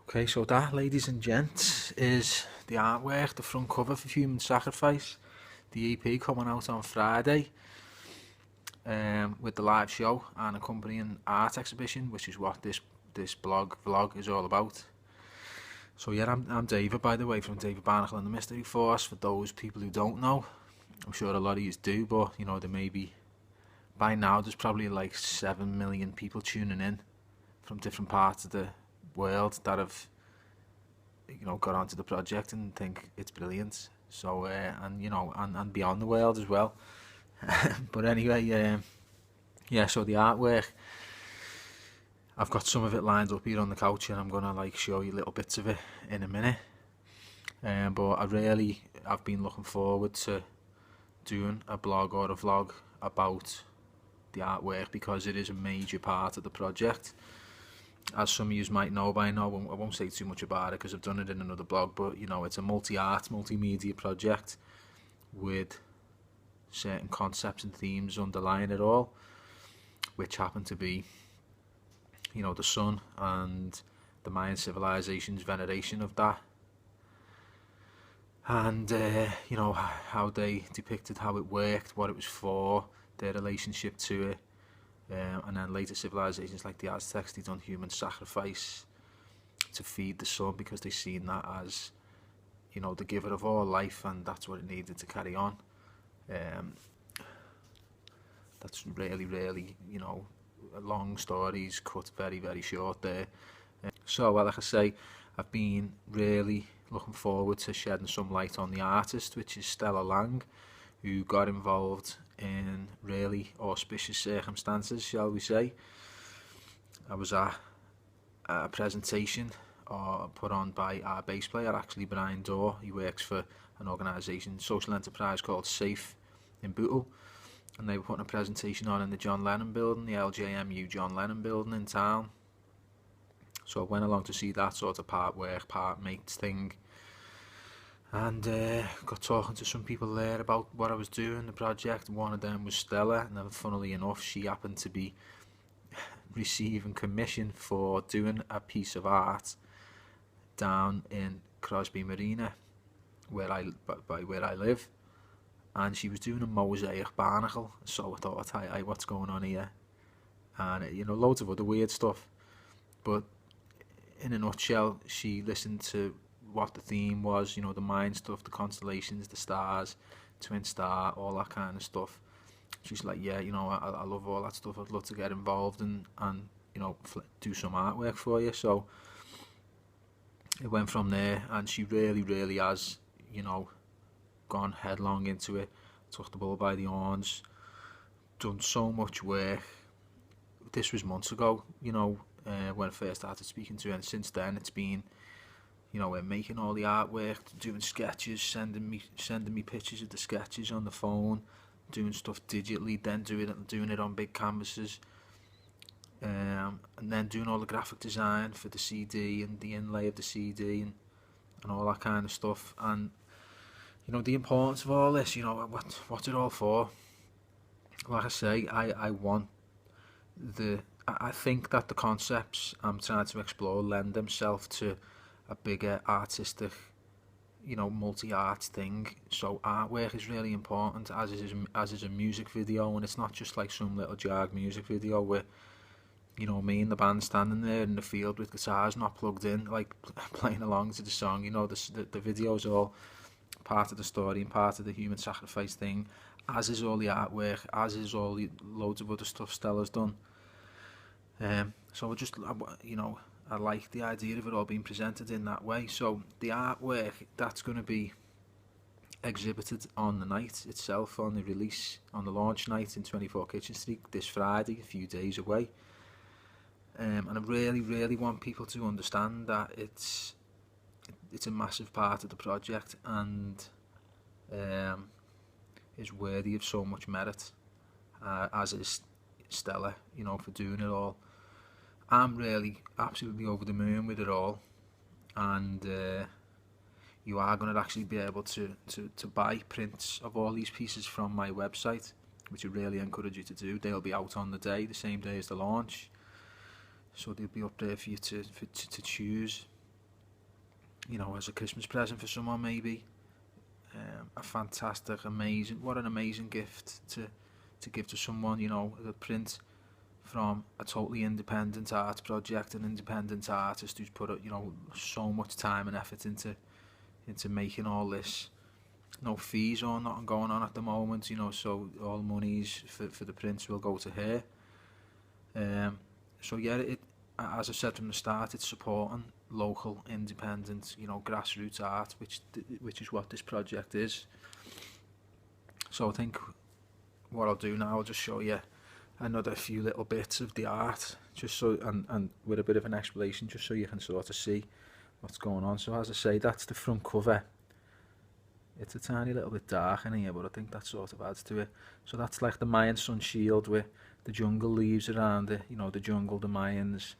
Okay, so that, ladies and gents, is the artwork, the front cover for Human Sacrifice. The EP coming out on Friday, with the live show and accompanying art exhibition, which is what this vlog is all about. So yeah, I'm David, by the way, from David Barnicle and the Mystery Force. For those people who don't know, I'm sure a lot of you do, but you know, there may be, by now there's probably like 7 million people tuning in from different parts of the world that have, you know, got onto the project and think it's brilliant. So and you know, and beyond the world as well. But anyway, yeah, so the artwork, I've got some of it lined up here on the couch, and I'm gonna like show you little bits of it in a minute. But I've been looking forward to doing a blog or a vlog about the artwork, because it is a major part of the project. As some of you might know by now, I won't say too much about it because I've done it in another blog, but you know, it's a multi-art, multimedia project with certain concepts and themes underlying it all, which happen to be, you know, the sun and the Mayan civilization's veneration of that, and you know, how they depicted how it worked, what it was for, their relationship to it. And then later civilizations like the Aztecs, they done human sacrifice to feed the sun, because they seen that as, you know, the giver of all life, and that's what it needed to carry on. That's really, you know, long stories cut very short there. So, well, like I say, I've been really looking forward to shedding some light on the artist, which is Stella Lang, who got involved in really auspicious circumstances, shall we say. I was at a presentation put on by our bass player, actually, Brian Dorr. He works for an organisation, social enterprise called SAFE in Bootle, and they were putting a presentation on in the John Lennon building, the LJMU John Lennon building in town. So I went along to see that sort of part work, part mates thing, and got talking to some people there about what I was doing, the project. One of them was Stella, and then funnily enough, she happened to be receiving commission for doing a piece of art down in Crosby Marina, where I live, and she was doing a mosaic barnacle. So I thought, hey, what's going on here? And you know, loads of other weird stuff, but in a nutshell, she listened to what the theme was, you know, the Mayan stuff, the constellations, the stars, twin star, all that kind of stuff. She's like, yeah, you know, I love all that stuff. I'd love to get involved and you know, do some artwork for you. So it went from there, and she really has, you know, gone headlong into it, took the bull by the horns, done so much work. This was months ago, you know, when I first started speaking to her, and since then it's been, you know, we're making all the artwork, doing sketches, sending me pictures of the sketches on the phone, doing stuff digitally, then doing it on big canvases, and then doing all the graphic design for the CD and the inlay of the CD and all that kind of stuff. And you know, the importance of all this, you know, what's it all for? Like I say, I think that the concepts I'm trying to explore lend themselves to a bigger artistic, you know, multi-art thing. So artwork is really important, as is a music video, and it's not just like some little jag music video where, you know, me and the band standing there in the field with guitars not plugged in, like playing along to the song. You know, the video's all part of the story and part of the human sacrifice thing, as is all the artwork, as is all the loads of other stuff Stella's done. So you know, I like the idea of it all being presented in that way. So the artwork, that's going to be exhibited on the night itself, on the release, on the launch night in 24 Kitchen Street this Friday, a few days away. And I really want people to understand that it's a massive part of the project, and is worthy of so much merit, as is Stella, you know, for doing it all. I'm really absolutely over the moon with it all, and you are going to actually be able to buy prints of all these pieces from my website, which I really encourage you to do. They'll be out on the same day as the launch, so they'll be up there for you to choose. you know, as a Christmas present for someone maybe. A fantastic, amazing, what an amazing gift to give to someone, you know, a print from a totally independent art project, an independent artist who's put, you know, so much time and effort into making all this. No fees or nothing going on at the moment, you know, so all monies for the prints will go to her. So yeah, as I said from the start, it's supporting local, independent, you know, grassroots art, which is what this project is. So I think what I'll do now, I'll just show you another few little bits of the art, just so, and with a bit of an explanation, just so you can sort of see what's going on. So as I say, that's the front cover. It's a tiny little bit dark in here, but I think that sort of adds to it. So that's like the Mayan sun shield with the jungle leaves around it, you know, the jungle, the Mayans.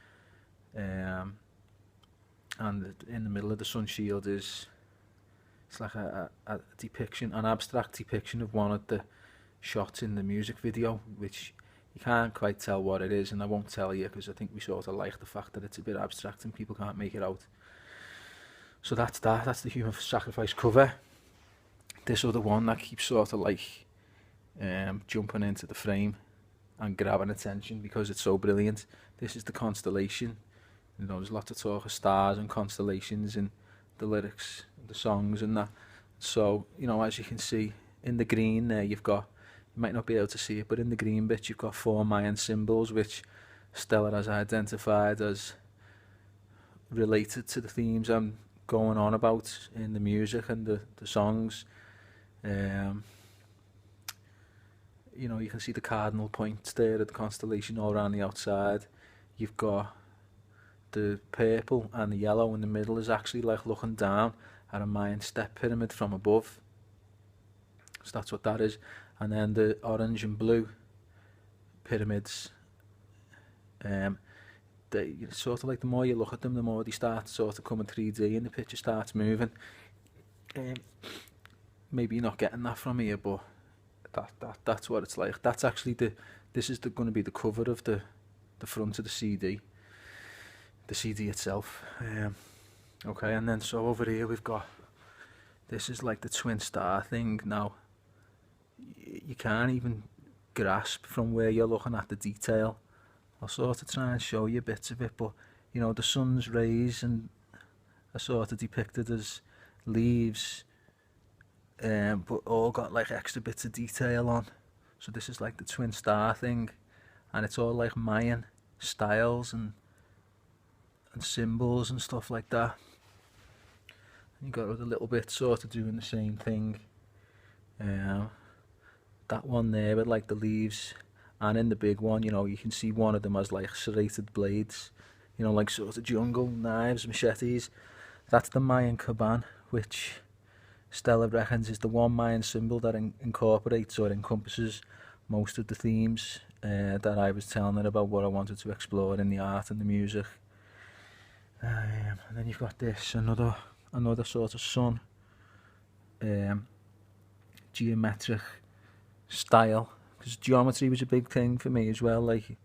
And in the middle of the sun shield it's like a depiction, an abstract depiction of one of the shots in the music video, which you can't quite tell what it is, and I won't tell you because I think we sort of like the fact that it's a bit abstract and people can't make it out. So that's the human sacrifice cover. This other one that keeps sort of like jumping into the frame and grabbing attention because it's so brilliant. This is the constellation. You know, there's lots of talk of stars and constellations in the lyrics, the songs and that. So, you know, as you can see in the green there, you've got, you might not be able to see it, but in the green bit you've got 4 Mayan symbols which Stella has identified as related to the themes I'm going on about in the music and the songs. You know, you can see the cardinal points there of the constellation all around the outside. You've got the purple, and the yellow in the middle is actually like looking down at a Mayan step pyramid from above. So that's what that is. And then the orange and blue pyramids, they sort of like, the more you look at them, the more they start sort of coming 3D and the picture starts moving. Maybe you're not getting that from here, but that's what it's like. That's actually this is going to be the cover of the front of the CD itself. Okay, and then so over here we've got, this is like the twin star thing. Now you can't even grasp from where you're looking at the detail. I'll sort of try and show you bits of it, but you know, the sun's rays and are sort of depicted as leaves, but all got like extra bits of detail on. So this is like the twin star thing, and it's all like Mayan styles and symbols and stuff like that. And you got other little bits sort of doing the same thing. That one there with like the leaves, and in the big one, you know, you can see one of them has like serrated blades, you know, like sort of jungle knives, machetes. That's the Mayan caban, which Stella reckons is the one Mayan symbol that incorporates or encompasses most of the themes that I was telling her about, what I wanted to explore in the art and the music. And then you've got this, another sort of sun, geometric style, because geometry was a big thing for me as well, like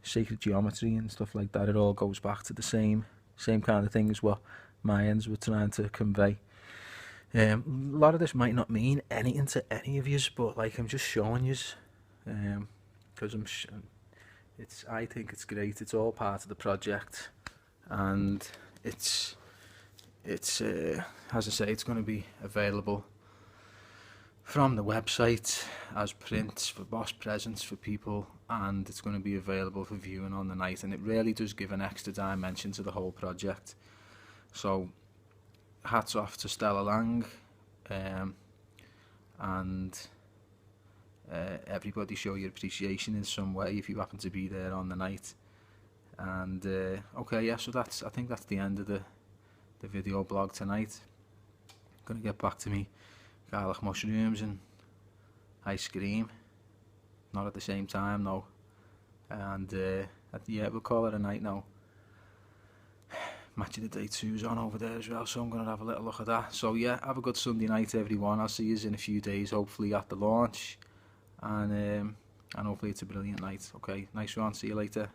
sacred geometry and stuff like that. It all goes back to the same kind of thing as what Mayans were trying to convey. A lot of this might not mean anything to any of yous, but like, I'm just showing yous, because I think it's great. It's all part of the project, and it's as I say, it's going to be available from the website as prints for boss presents for people, and it's going to be available for viewing on the night, and it really does give an extra dimension to the whole project. So hats off to Stella Lang, and everybody show your appreciation in some way if you happen to be there on the night. And okay, yeah, so I think that's the end of the video blog tonight. I'm gonna get back to me garlic mushrooms and ice cream, not at the same time though, and yeah, we'll call it a night now. Match of the Day 2's on over there as well, so I'm going to have a little look at that. So yeah, have a good Sunday night everyone. I'll see you in a few days, hopefully at the launch, and hopefully it's a brilliant night. Okay, nice one, see you later.